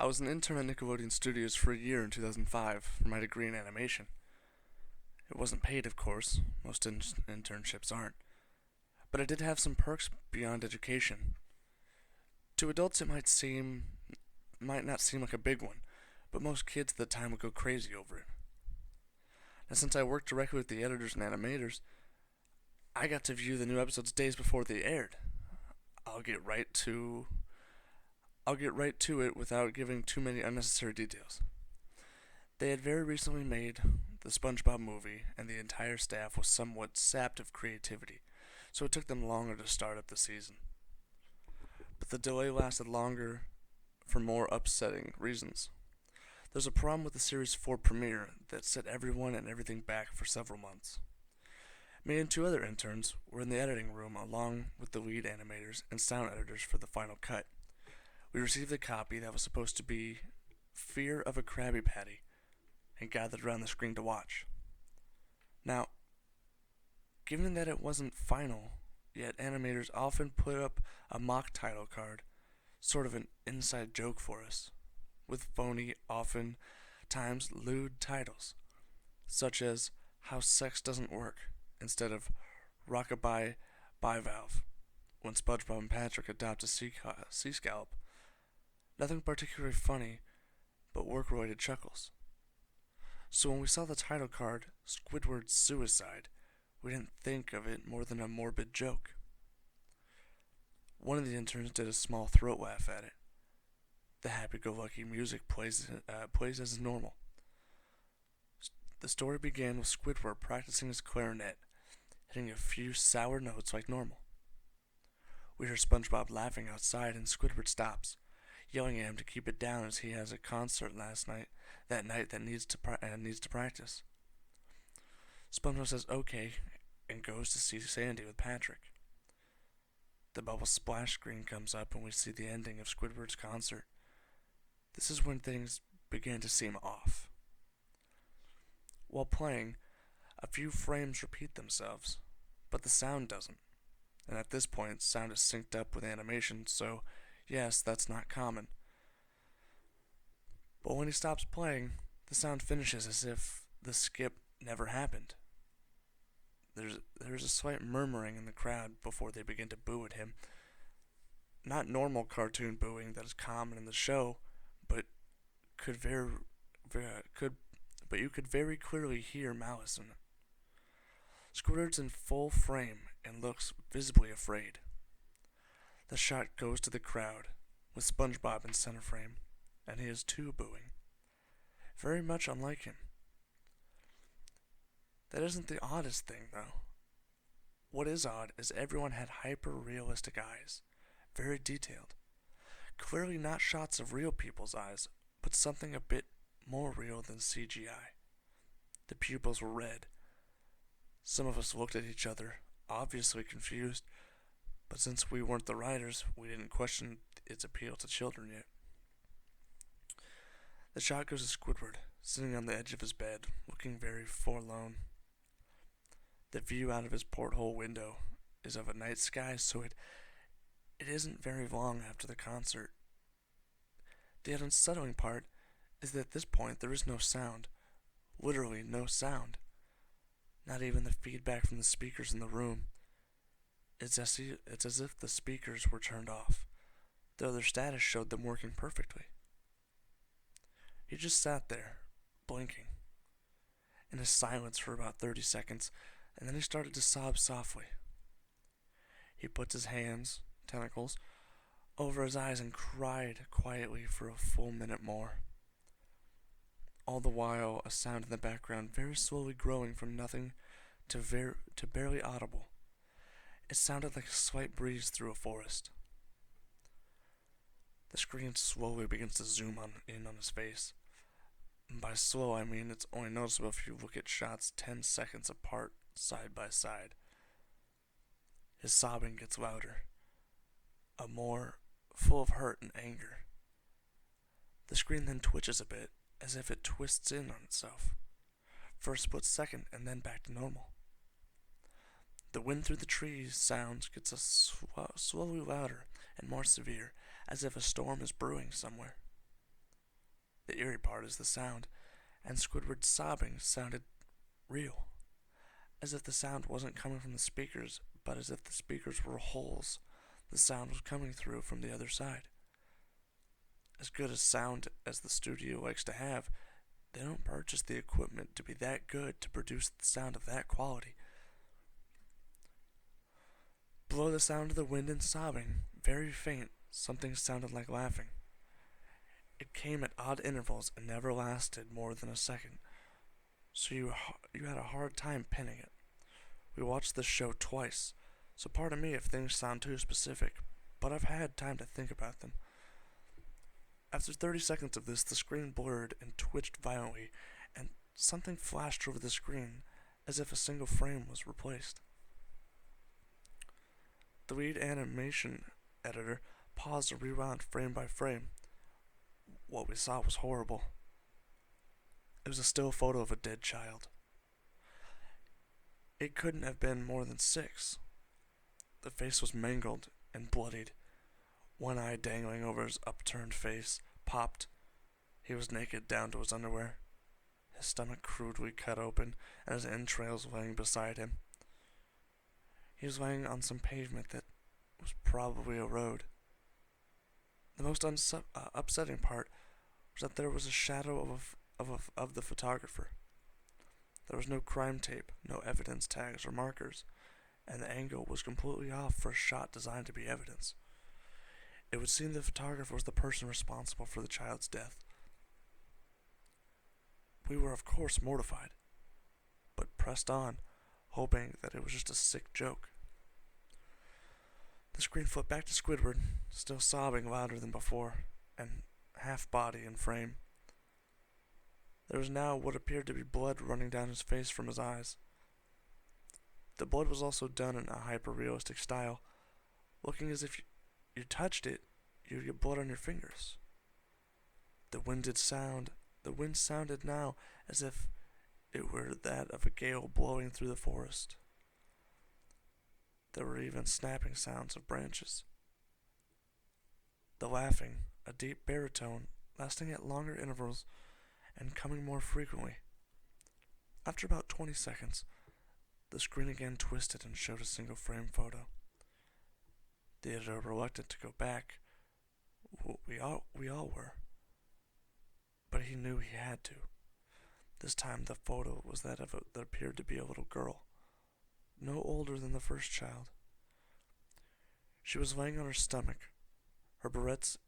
I was an intern at Nickelodeon Studios for a year in 2005 for my degree in animation. It wasn't paid, of course, most internships aren't, but it did have some perks beyond education. To adults, might not seem like a big one, but most kids at the time would go crazy over it. Now, since I worked directly with the editors and animators, I got to view the new episodes days before they aired. I'll get right to I'll get right to it without giving too many unnecessary details. They had very recently made the SpongeBob movie, and the entire staff was somewhat sapped of creativity, so it took them longer to start up the season. But the delay lasted longer for more upsetting reasons. There's a problem with the Series 4 premiere that set everyone and everything back for several months. Me and two other interns were in the editing room along with the lead animators and sound editors for the final cut. We received a copy that was supposed to be Fear of a Krabby Patty and gathered around the screen to watch. Now, given that it wasn't final, yet animators often put up a mock title card, sort of an inside joke for us, with phony, often times lewd titles, such as How Sex Doesn't Work, instead of Rockabye Bivalve, when SpongeBob and Patrick adopt a sea scallop. Nothing particularly funny, but work-related chuckles. So when we saw the title card, Squidward's Suicide, we didn't think of it more than a morbid joke. One of the interns did a small throat laugh at it. The happy-go-lucky music plays as normal. The story began with Squidward practicing his clarinet, hitting a few sour notes like normal. We hear SpongeBob laughing outside, and Squidward stops, yelling at him to keep it down as he has a concert that needs to practice. SpongeBob says okay and goes to see Sandy with Patrick. The bubble splash screen comes up and we see the ending of Squidward's concert. This is when things begin to seem off. While playing, a few frames repeat themselves, but the sound doesn't. And at this point, sound is synced up with animation, so yes, that's not common. But when he stops playing, the sound finishes as if the skip never happened. There's a slight murmuring in the crowd before they begin to boo at him. Not normal cartoon booing that is common in the show, but you could very clearly hear malice in it. Squidward's in full frame and looks visibly afraid. The shot goes to the crowd, with SpongeBob in center frame, and he is too booing. Very much unlike him. That isn't the oddest thing, though. What is odd is everyone had hyper-realistic eyes, very detailed. Clearly not shots of real people's eyes, but something a bit more real than CGI. The pupils were red. Some of us looked at each other, obviously confused, but since we weren't the writers, we didn't question its appeal to children yet. The shot goes to Squidward, sitting on the edge of his bed, looking very forlorn. The view out of his porthole window is of a night sky, so it isn't very long after the concert. The unsettling part is that at this point there is no sound. Literally no sound. Not even the feedback from the speakers in the room. It's as if the speakers were turned off, though their status showed them working perfectly. He just sat there, blinking, in a silence for about 30 seconds, and then he started to sob softly. He puts his hands, tentacles, over his eyes and cried quietly for a full minute more. All the while, a sound in the background very slowly growing from nothing to barely audible. It sounded like a slight breeze through a forest. The screen slowly begins to zoom in on his face. And by slow, I mean it's only noticeable if you look at shots 10 seconds apart, side by side. His sobbing gets louder, a more full of hurt and anger. The screen then twitches a bit, as if it twists in on itself, for a split second and then back to normal. The wind through the trees sounds gets slowly louder and more severe, as if a storm is brewing somewhere. The eerie part is the sound, and Squidward's sobbing sounded real, as if the sound wasn't coming from the speakers, but as if the speakers were holes the sound was coming through from the other side. As good a sound as the studio likes to have, they don't purchase the equipment to be that good to produce the sound of that quality. Below the sound of the wind and sobbing, very faint, something sounded like laughing. It came at odd intervals and never lasted more than a second, so you had a hard time pinning it. We watched this show twice, so pardon me if things sound too specific, but I've had time to think about them. After 30 seconds of this, the screen blurred and twitched violently, and something flashed over the screen as if a single frame was replaced. The lead animation editor paused and rewound frame by frame. What we saw was horrible. It was a still photo of a dead child. It couldn't have been more than 6. The face was mangled and bloodied. One eye dangling over his upturned face, popped. He was naked down to his underwear, his stomach crudely cut open, and his entrails laying beside him. He was laying on some pavement that was probably a road. The most upsetting part was that there was a shadow of the photographer. There was no crime tape, no evidence tags or markers, and the angle was completely off for a shot designed to be evidence. It would seem the photographer was the person responsible for the child's death. We were of course mortified, but pressed on, hoping that it was just a sick joke. The screen flipped back to Squidward, still sobbing louder than before, and half body in frame. There was now what appeared to be blood running down his face from his eyes. The blood was also done in a hyper-realistic style, looking as if you touched it, you'd get blood on your fingers. The wind sounded now as if it were that of a gale blowing through the forest. There were even snapping sounds of branches. The laughing, a deep baritone, lasting at longer intervals and coming more frequently. After about 20 seconds, the screen again twisted and showed a single frame photo. The editor reluctant to go back. We all were. But he knew he had to. This time the photo was that appeared to be a little girl, no older than the first child. She was laying on her stomach, her barrettes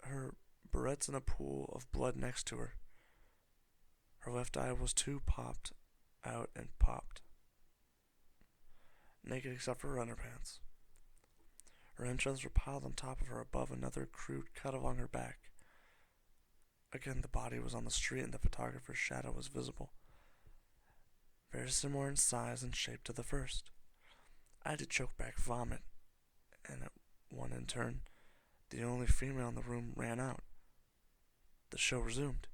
in a pool of blood next to her. Her left eye was too popped out and popped, naked except for her underpants. Her entrails were piled on top of her above another crude cut along her back. Again, the body was on the street and the photographer's shadow was visible, very similar in size and shape to the first. I had to choke back vomit, and at one in turn, the only female in the room ran out. The show resumed.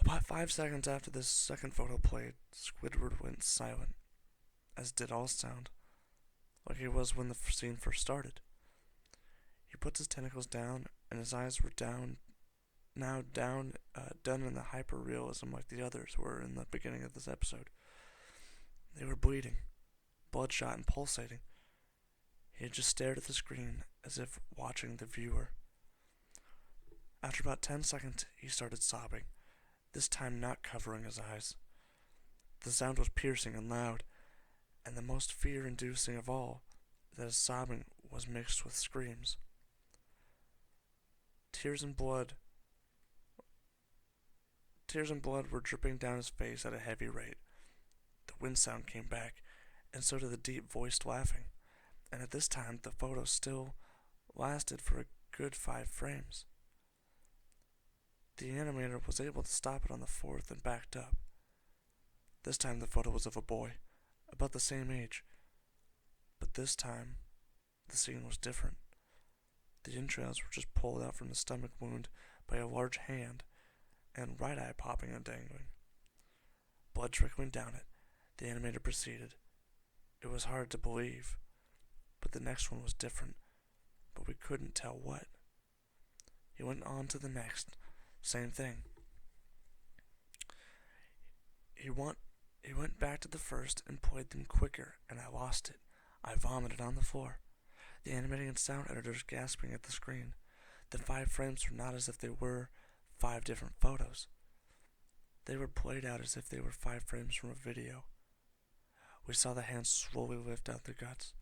About 5 seconds after this second photo played, Squidward went silent, as did all sound, like he was when the scene first started. He puts his tentacles down, and his eyes were done in the hyper-realism like the others were in the beginning of this episode. They were bleeding, bloodshot and pulsating. He had just stared at the screen as if watching the viewer. After about 10 seconds, he started sobbing, this time not covering his eyes. The sound was piercing and loud, and the most fear-inducing of all, that his sobbing was mixed with screams. Tears and blood were dripping down his face at a heavy rate. The wind sound came back, and so did the deep-voiced laughing, and at this time the photo still lasted for a good 5 frames. The animator was able to stop it on the 4th and backed up. This time the photo was of a boy, about the same age, but this time the scene was different. The entrails were just pulled out from the stomach wound by a large hand, and right eye popping and dangling. Blood trickling down it, the animator proceeded. It was hard to believe, but the next one was different, but we couldn't tell what. He went on to the next, Same thing. He want he went back to the first and played them quicker, and I lost it. I vomited on the floor. The animating and sound editors gasping at the screen. The 5 frames were not as if they were 5 different photos. They were played out as if they were 5 frames from a video. We saw the hands slowly lift out the guts.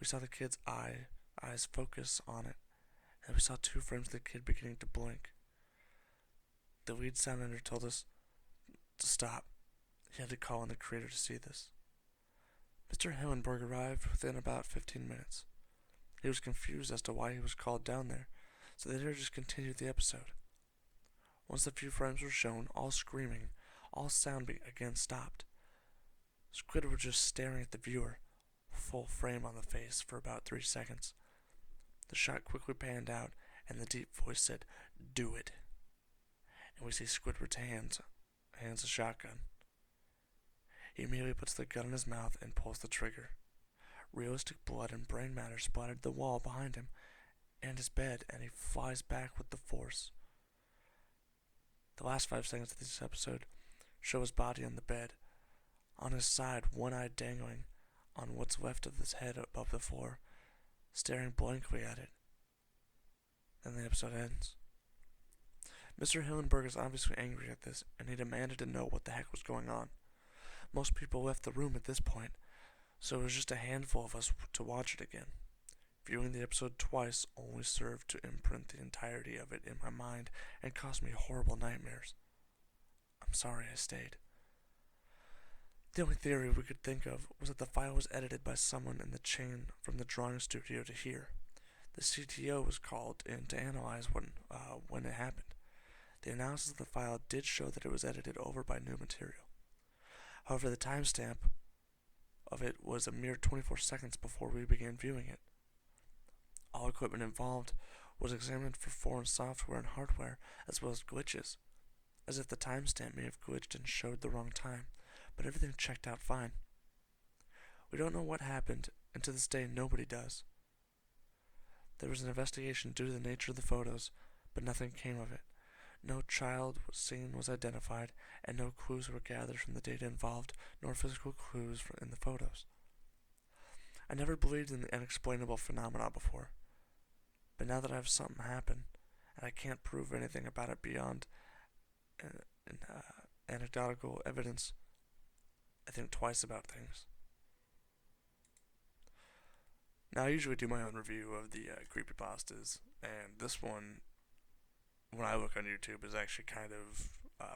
We saw the kid's eyes focus on it, and we saw 2 frames of the kid beginning to blink. The lead sound editor told us to stop. He had to call on the creator to see this. Mr. Hillenberg arrived within about 15 minutes. He was confused as to why he was called down there, so the editor just continued the episode. Once the few frames were shown, all screaming, all sound again stopped. Squidward was just staring at the viewer, full frame on the face, for about 3 seconds. The shot quickly panned out, and the deep voice said, "Do it." And we see Squidward's hands a shotgun. He immediately puts the gun in his mouth and pulls the trigger. Realistic blood and brain matter splattered the wall behind him and his bed, and he flies back with the force. The last 5 seconds of this episode show his body on the bed, on his side, one eye dangling on what's left of his head above the floor, staring blankly at it. Then the episode ends. Mr. Hillenberg is obviously angry at this, and he demanded to know what the heck was going on. Most people left the room at this point, so it was just a handful of us to watch it again. Viewing the episode twice only served to imprint the entirety of it in my mind and caused me horrible nightmares. I'm sorry I stayed. The only theory we could think of was that the file was edited by someone in the chain from the drawing studio to here. The CTO was called in to analyze when it happened. The analysis of the file did show that it was edited over by new material. However, the timestamp of it was a mere 24 seconds before we began viewing it. All equipment involved was examined for foreign software and hardware, as well as glitches, as if the timestamp may have glitched and showed the wrong time, but everything checked out fine. We don't know what happened, and to this day nobody does. There was an investigation due to the nature of the photos, but nothing came of it. No child seen was identified, and no clues were gathered from the data involved, nor physical clues in the photos. I never believed in the unexplainable phenomena before, but now that I have something happen, and I can't prove anything about it beyond anecdotal evidence, I think twice about things. Now, I usually do my own review of the creepypastas, and this one, when I look on YouTube, is actually kind of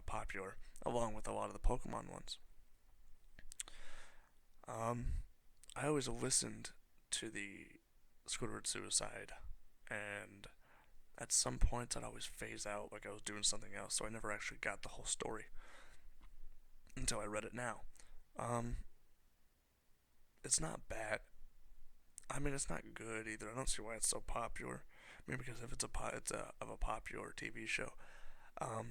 popular, along with a lot of the Pokemon ones. I always listened to the Squidward suicide, and at some points I'd always phase out like I was doing something else, so I never actually got the whole story until I read it now. It's not bad. I mean, it's not good either. I don't see why it's so popular. Maybe because if it's a popular TV show. I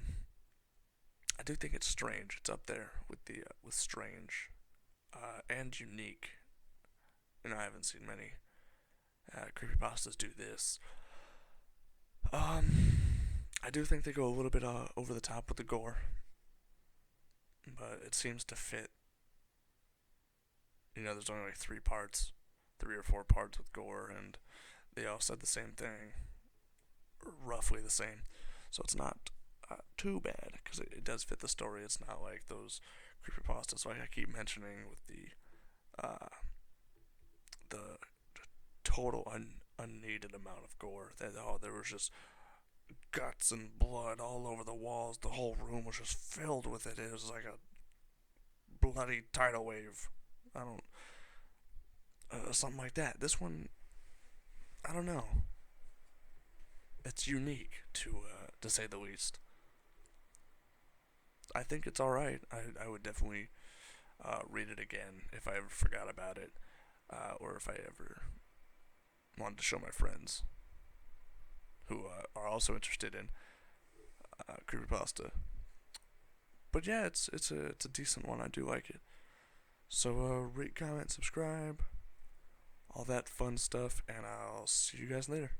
do think it's strange. It's up there with with strange, and unique. And I haven't seen many creepypastas do this. I do think they go a little bit over the top with the gore, but it seems to fit. You know, there's only like 3 or 4 parts with gore, and they all said the same thing, or roughly the same. So it's not too bad, because it does fit the story. It's not like those creepypastas like I keep mentioning with the total unneeded amount of gore. There was just guts and blood all over the walls. The whole room was just filled with it. It was like a bloody tidal wave. Something like that. This one, I don't know. It's unique, to say the least. I think it's alright. I would definitely read it again if I ever forgot about it, or if I ever wanted to show my friends who are also interested in creepypasta. But yeah, it's a decent one. I do like it. So rate, comment, subscribe, all that fun stuff, and I'll see you guys later.